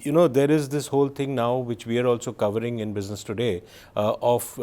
there is this whole thing now, which we are also covering in Business Today, of,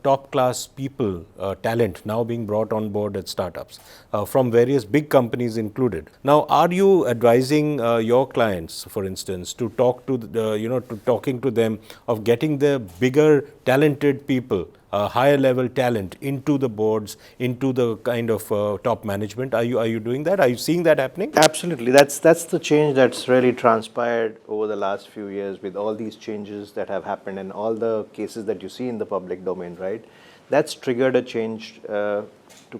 top class people, talent now being brought on board at startups from various big companies included. Now, are you advising your clients, for instance, to talk to, to talking to them of getting the bigger talented people, higher level talent into the boards, into the kind of top management? Are you doing that? Are you seeing that happening? Absolutely. That's the change that's really transpired over the last few years with all these changes that have happened and all the cases that you see in the public domain, right? That's triggered a change to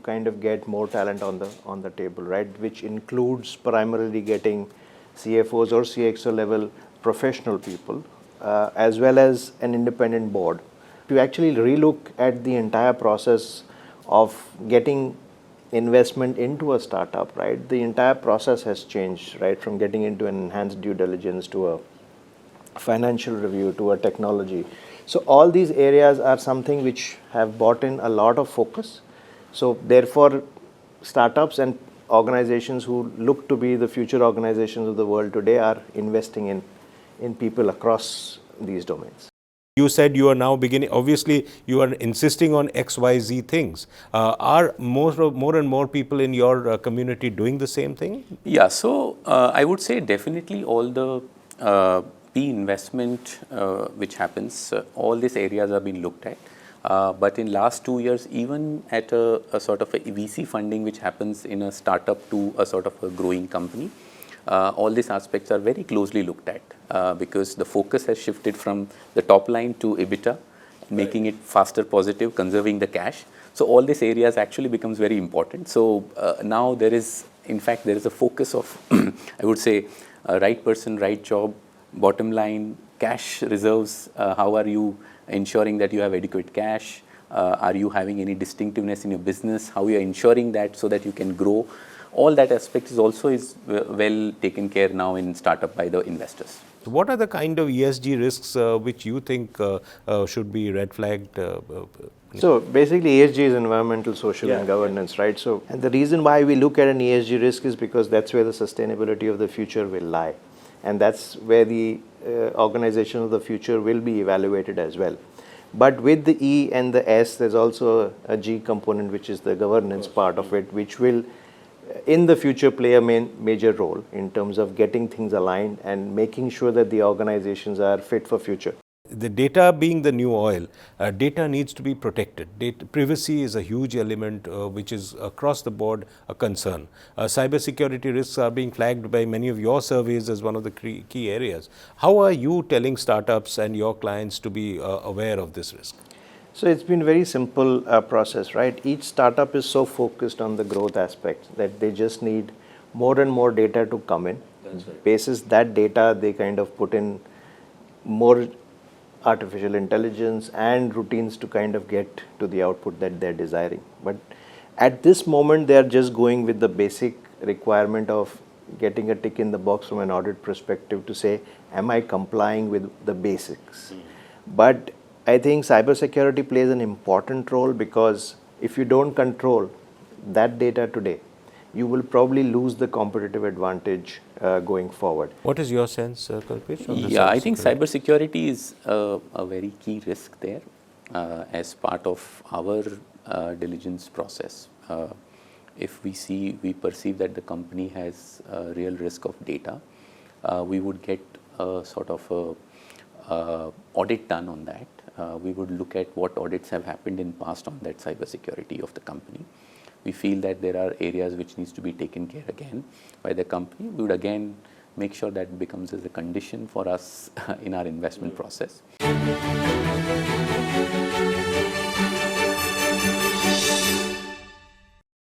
kind of get more talent on the table, right? Which includes primarily getting CFOs or CXO level professional people, as well as an independent board, to actually relook at the entire process of getting investment into a startup, right? The entire process has changed, right? From getting into an enhanced due diligence to a financial review to a technology. So all these areas are something which have brought in a lot of focus. So therefore, startups and organizations who look to be the future organizations of the world today are investing in people across these domains. You said you are now beginning, obviously you are insisting on XYZ things. Are more and more people in your community doing the same thing? Yeah, so I would say definitely all the P investment which happens, all these areas are being looked at. But in last 2 years, even at a sort of a VC funding which happens in a startup to a sort of a growing company, all these aspects are very closely looked at because the focus has shifted from the top line to EBITDA, making it faster, positive, conserving the cash. So all these areas actually becomes very important. So now there is, in fact, there is a focus of, I would say, right person, right job, bottom line, cash reserves. How are you ensuring that you have adequate cash? Are you having any distinctiveness in your business? How you are ensuring that so that you can grow? All that aspect is also well taken care now in startup by the investors. What are the kind of ESG risks which you think should be red flagged? So basically ESG is environmental, social and governance, right? So, and the reason why we look at an ESG risk is because that's where the sustainability of the future will lie. And that's where the organization of the future will be evaluated as well. But with the E and the S, there's also a G component, which is the governance part of it, which will in the future play a major role in terms of getting things aligned and making sure that the organizations are fit for future. The data being the new oil, data needs to be protected. Privacy is a huge element which is across the board a concern. Cybersecurity risks are being flagged by many of your surveys as one of the key areas. How are you telling startups and your clients to be aware of this risk? So it's been a very simple process, right? Each startup is so focused on the growth aspect that they just need more and more data to come in. That's right. Basis that data, they kind of put in more artificial intelligence and routines to kind of get to the output that they're desiring. But at this moment, they're just going with the basic requirement of getting a tick in the box from an audit perspective to say, am I complying with the basics? But I think cybersecurity plays an important role because if you don't control that data today, you will probably lose the competitive advantage going forward. What is your sense, Kalpesh? Yeah, I think cybersecurity is a very key risk there as part of our diligence process. If we perceive that the company has a real risk of data, we would get a sort of a audit done on that. We would look at what audits have happened in past on that cybersecurity of the company. We feel that there are areas which needs to be taken care again by the company. We would again make sure that becomes as a condition for us in our investment process.